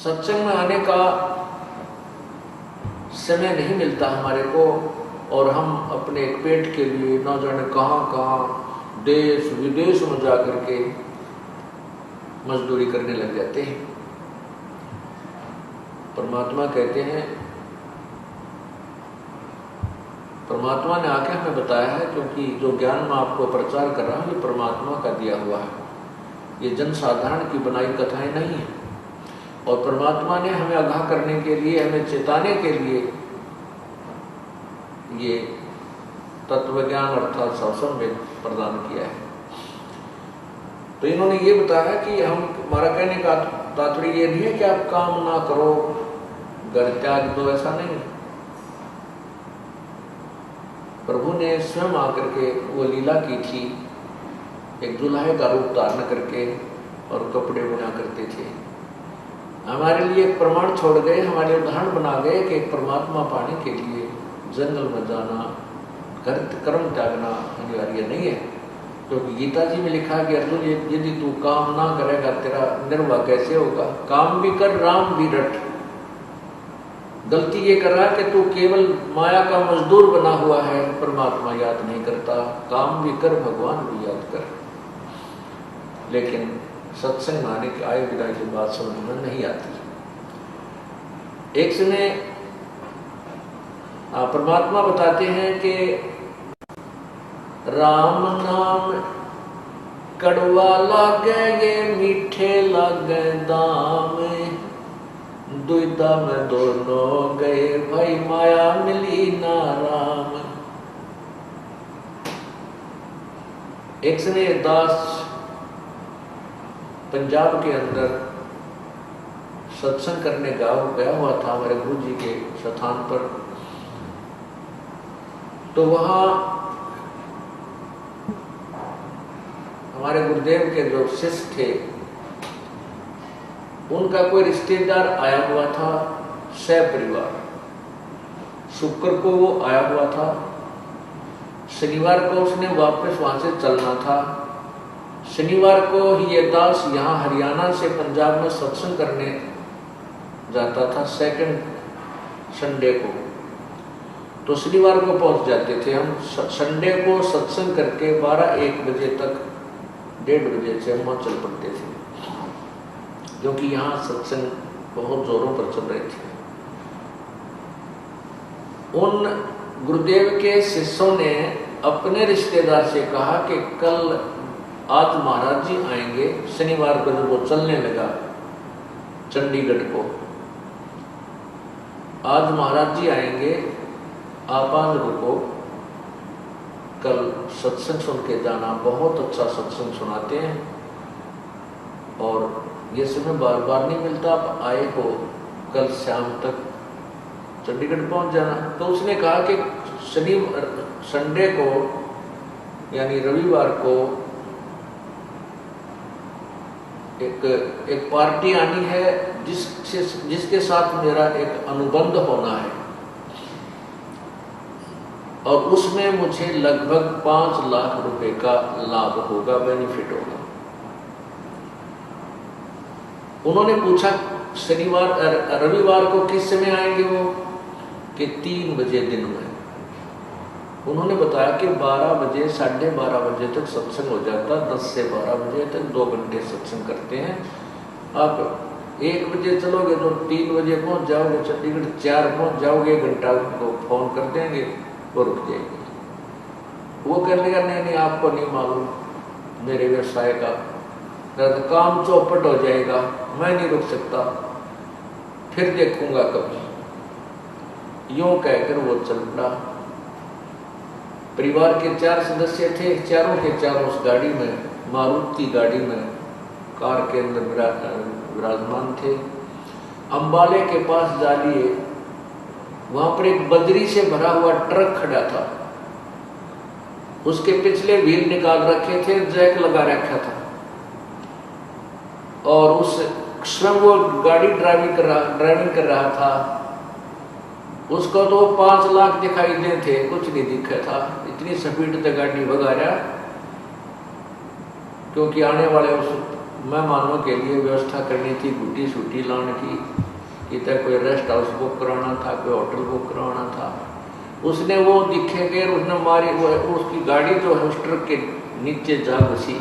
सत्संग में आने का समय नहीं मिलता हमारे को, और हम अपने एक पेट के लिए न जाने कहाँ कहाँ देश विदेश में जा करके मजदूरी करने लग जाते हैं। परमात्मा कहते हैं, परमात्मा ने आके हमें बताया है, क्योंकि जो ज्ञान मैं आपको प्रचार कर रहा हूँ ये परमात्मा का दिया हुआ है, ये जन साधारण की बनाई कथाएं नहीं है। और परमात्मा ने हमें आगाह करने के लिए, हमें चेताने के लिए ये तत्व ज्ञान अर्थात सत्संग वेद प्रदान किया है। तो इन्होंने ये बताया कि हमारा कहने का तात्पर्य ये नहीं है कि आप काम ना करो, घर त्याग दो, ऐसा नहीं। प्रभु ने स्वयं आकर के वो लीला की थी, एक दुल्हे का रूप धारण करके और कपड़े बना करते थे। हमारे लिए एक प्रमाण छोड़ गए, हमारे उदाहरण बना गए कि एक परमात्मा पाने के लिए जंगल में जाना, कर्म त्यागना अनिवार्य नहीं है। क्योंकि गीता जी में लिखा है कि अर्जुन यदि तू काम ना करेगा तेरा निर्वाह कैसे होगा। काम भी कर, राम भी रट। गलती ये कर रहा है कि तू केवल माया का मजदूर बना हुआ है, परमात्मा याद नहीं करता। काम भी कर, भगवान भी याद कर। लेकिन सत्संग आने के आए बिना की बात समझ में नहीं आती। एक समय परमात्मा बताते हैं कि राम नाम कड़वा लागे ये मीठे लागे दाम, दुविधा में दोनों गए भाई माया मिली ना राम। एक समय दास पंजाब के अंदर सत्संग करने गया हुआ था हमारे गुरु जी के स्थान पर। तो वहाँ हमारे गुरुदेव के जो शिष्य थे उनका कोई रिश्तेदार आया हुआ था, सह परिवार। शुक्र को वो आया हुआ था, शनिवार को उसने वापस वहां से चलना था। शनिवार को ही ये दास यहाँ हरियाणा से पंजाब में सत्संग करने जाता था, सेकंड संडे को। तो शनिवार को पहुंच जाते थे हम। संडे को सत्संग करके 12-1 बजे तक, 1:30 बजे से हम चल पड़ते थे, क्योंकि यहाँ सत्संग बहुत जोरों पर चल रहे थे। उन गुरुदेव के शिष्यों ने अपने रिश्तेदार से कहा कि कल आज महाराज जी आएंगे। शनिवार को जब वो चलने लगा चंडीगढ़ को, आज महाराज जी आएंगे, आप आज रुको, कल सत्संग सुन के जाना, बहुत अच्छा सत्संग सुनाते हैं और ये समय बार बार नहीं मिलता, आप आए हो, कल शाम तक चंडीगढ़ पहुंच जाना। तो उसने कहा कि संडे को यानी रविवार को एक पार्टी आनी है जिसके साथ मेरा एक अनुबंध होना है, और उसमें मुझे लगभग 5 लाख रुपए का लाभ होगा, बेनिफिट होगा। उन्होंने पूछा रविवार को किस समय आएंगे वो, कि 3 बजे दिन में। उन्होंने बताया कि 12 बजे 12:30 बजे तक सत्संग हो जाता, 10 से 12 बजे तक 2 घंटे सत्संग करते हैं। आप 1 बजे चलोगे तो 3 बजे पहुंच जाओगे चंडीगढ़, 4 पहुंच जाओगे, 1 घंटा उनको फोन कर देंगे, वो रुक जाएगी। वो कर लेगा नहीं आपको नहीं मालूम मेरे व्यवसाय का, तो काम चौपट हो जाएगा, मैं नहीं रुक सकता, फिर देखूंगा कभी। यूं कहकर वो चल पड़ा। परिवार के 4 सदस्य थे, चारों के चारों उस गाड़ी में, मारुति गाड़ी में, कार के अंदर विराजमान थे। अंबाले के पास जा लिए, वहां पर एक बजरी से भरा हुआ ट्रक खड़ा था, उसके पिछले व्हील निकाल रखे थे, जैक लगा रखा था, और उस स्वयं वो गाड़ी ड्राइविंग कर रहा था। उसको तो 5 लाख दिखाई दे थे, कुछ नहीं दिखा था, इतनी स्पीड से गाड़ी भगा रहा, क्योंकि आने वाले उस मेहमानों के लिए व्यवस्था करनी थी, गुड्डी छुट्टी लाने की, कितना कोई रेस्ट हाउस बुक कराना था, कोई होटल बुक कराना था। उसने वो दिखे के उसने मारी, वो उसकी गाड़ी जो है उस ट्रक के नीचे जा घुसी।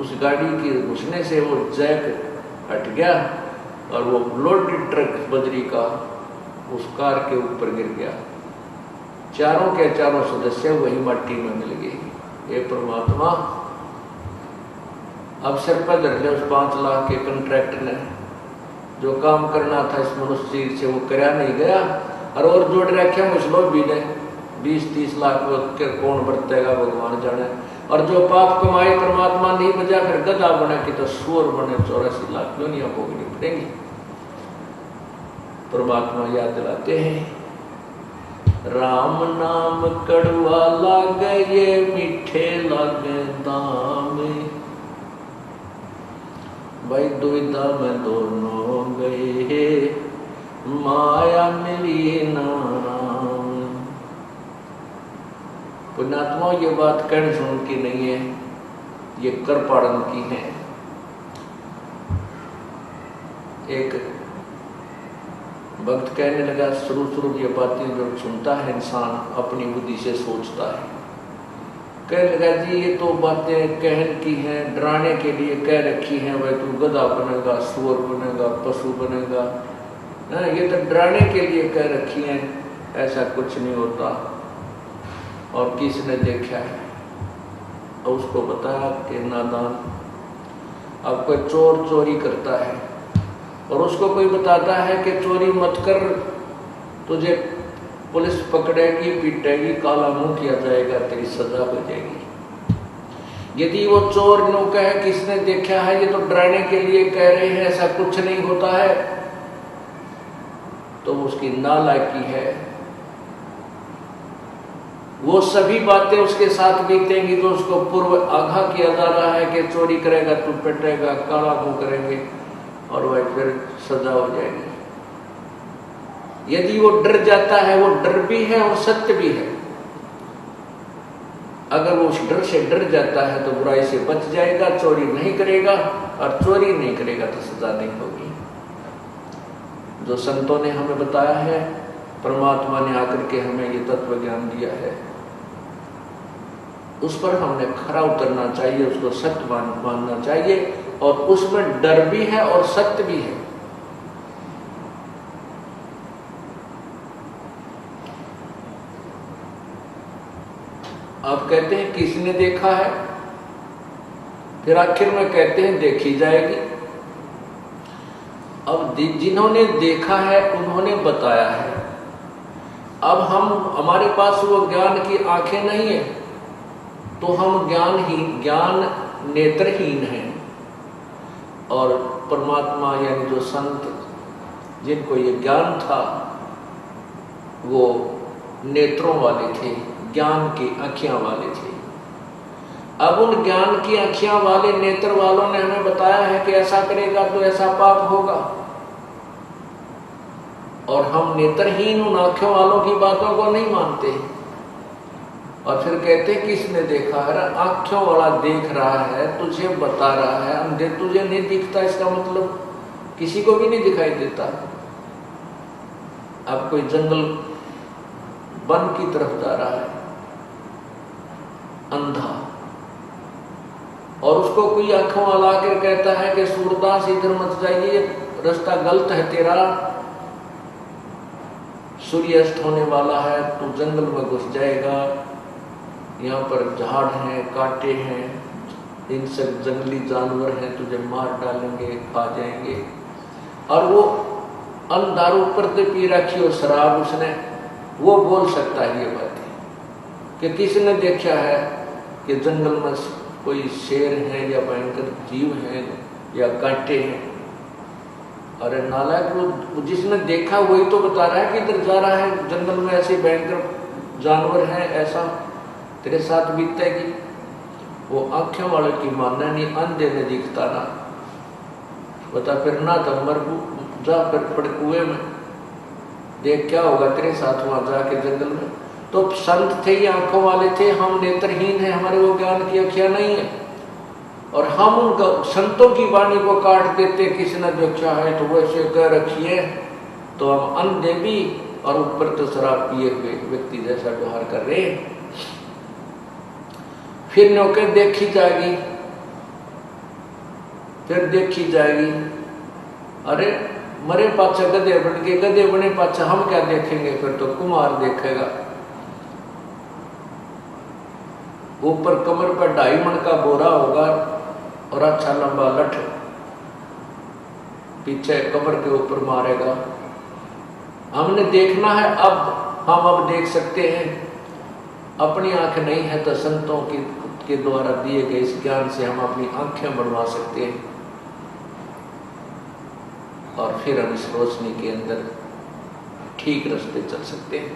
उस गाड़ी के घुसने से वो जैक हट गया और वो लोडेड ट्रक बजरी का उस कार के ऊपर गिर गया। चारों के चारों सदस्य वही मट्टी में मिल गए। ये परमात्मा अब सिर पर धर ले उस 5 लाख के कॉन्ट्रैक्टर ने, जो काम करना था इस मनुष्य शरीर से वो करा नहीं गया, और जोड़ रखे मुझलो भी ने 20-30 लाख के कौन बरतेगा भगवान जाने। और जो पाप कमाए परमात्मा नहीं बजा, फिर गधा बने कि तो सुअर बने 84 लाख दुनिया भोगनी पड़ेंगी। परमात्मा याद दिलाते हैं, राम नाम कड़वा लागे ये मीठे लागे दाम, भाई दुविधा में दोनों गए माया मिली नाम। पुण्यात्मा ये बात कर्ण सुन की नहीं है, ये कर पाड़न की है। एक भक्त कहने लगा, शुरू ये बातें जो सुनता है इंसान अपनी बुद्धि से सोचता है, कहने लगा जी ये तो बातें कहन की हैं, डराने के लिए कह रखी हैं, भाई तू गधा बनेगा, सुअर बनेगा, पशु बनेगा, ये तो डराने के लिए कह रखी हैं, ऐसा कुछ नहीं होता। और किसने देखा है और उसको बताया कि नादान, अब कोई चोर चोरी करता है और उसको कोई बताता है कि चोरी मत कर, तुझे पुलिस पकड़ेगी, पीटेगी, काला मुंह किया जाएगा, तेरी सजा हो जाएगी। यदि वो चोर नो कहे किसने देखा है, ये तो डराने के लिए कह रहे हैं, ऐसा कुछ नहीं होता है, तो उसकी नालायकी है। वो सभी बातें उसके साथ बीतेंगी तो उसको पूर्व आगाह किया जा रहा है कि चोरी करेगा तू पिटेगा, काला मुंह करेंगे और वह फिर सजा हो जाएगी। यदि वो डर जाता है, वो डर भी है और सत्य भी है। अगर वो उस डर से डर जाता है तो बुराई से बच जाएगा, चोरी नहीं करेगा, और चोरी नहीं करेगा तो सजा नहीं होगी। जो संतों ने हमें बताया है, परमात्मा ने आकर के हमें ये तत्व ज्ञान दिया है, उस पर हमने खरा उतरना चाहिए, उसको सत्य मानना चाहिए, और उसमें डर भी है और सत्य भी है। आप कहते हैं किसने देखा है, फिर आखिर में कहते हैं देखी जाएगी। अब जिन्होंने देखा है उन्होंने बताया है। अब हमारे पास वो ज्ञान की आंखें नहीं है, तो हम ज्ञान नेत्रहीन हैं। और परमात्मा यानी जो संत जिनको ये ज्ञान था, वो नेत्रों वाले थे, ज्ञान की आँखियाँ वाले थे। अब उन ज्ञान की आँखियाँ वाले नेत्र वालों ने हमें बताया है कि ऐसा करेगा तो ऐसा पाप होगा, और हम नेत्रहीन उन आँखों वालों की बातों को नहीं मानते, और फिर कहते किसने देखा है? आँखों वाला देख रहा है, तुझे बता रहा है, अंधे तुझे नहीं दिखता, इसका मतलब किसी को भी नहीं दिखाई देता। अब कोई जंगल वन की तरफ जा रहा है अंधा, और उसको कोई आंखों वाला आकर कहता है कि सूरदास इधर मत जाइए, रास्ता गलत है तेरा, सूर्यास्त होने वाला है, तू जंगल में घुस जाएगा, यहाँ पर झाड़ हैं, कांटे हैं, इनसे जंगली जानवर हैं, तुझे मार डालेंगे, खा जाएंगे। और वो अंधारू पर पी रखी हो शराब उसने, वो बोल सकता है ये बातें कि किसने देखा है कि जंगल में कोई शेर है या भयंकर जीव है या कांटे हैं। अरे नालायक, वो जिसने देखा वही तो बता रहा है कि इधर जा रहा है, जंगल में ऐसे भयंकर जानवर हैं, ऐसा तेरे साथ बीतेगी। वो आंखें वाले की मानना नहीं, अंधे ने दिखता ना, बता फिर ना तो मर जा, फिर पड़ कुएं में, देख क्या होगा तेरे साथ वहां जाके जंगल में। तो संत थे, ये आंखों वाले थे, हम नेत्रहीन हैं, हमारे वो ज्ञान की आँखियां नहीं है। और हम उनका संतों की वाणी को काट देते, किसी ने जो चाहे तो वैसे कह रखिए, तो हम अंधे भी और ऊपर तो शराब पिए हुए व्यक्ति जैसा व्यवहार कर रहे हैं। फिर नौकर देखी जाएगी, फिर देखी जाएगी। अरे मरे पाछा गधे बन के, गधे बने पाछा हम क्या देखेंगे, फिर तो कुमार देखेगा। ऊपर कमर पर 2.5 मन का बोरा होगा और अच्छा लंबा लठ पीछे कमर के ऊपर मारेगा। हमने देखना है, हम अब देख सकते हैं। अपनी आंख नहीं है तो संतों के द्वारा दिए गए इस ज्ञान से हम अपनी आंखें बनवा सकते हैं, और फिर हम इस रोशनी के अंदर ठीक रास्ते चल सकते हैं।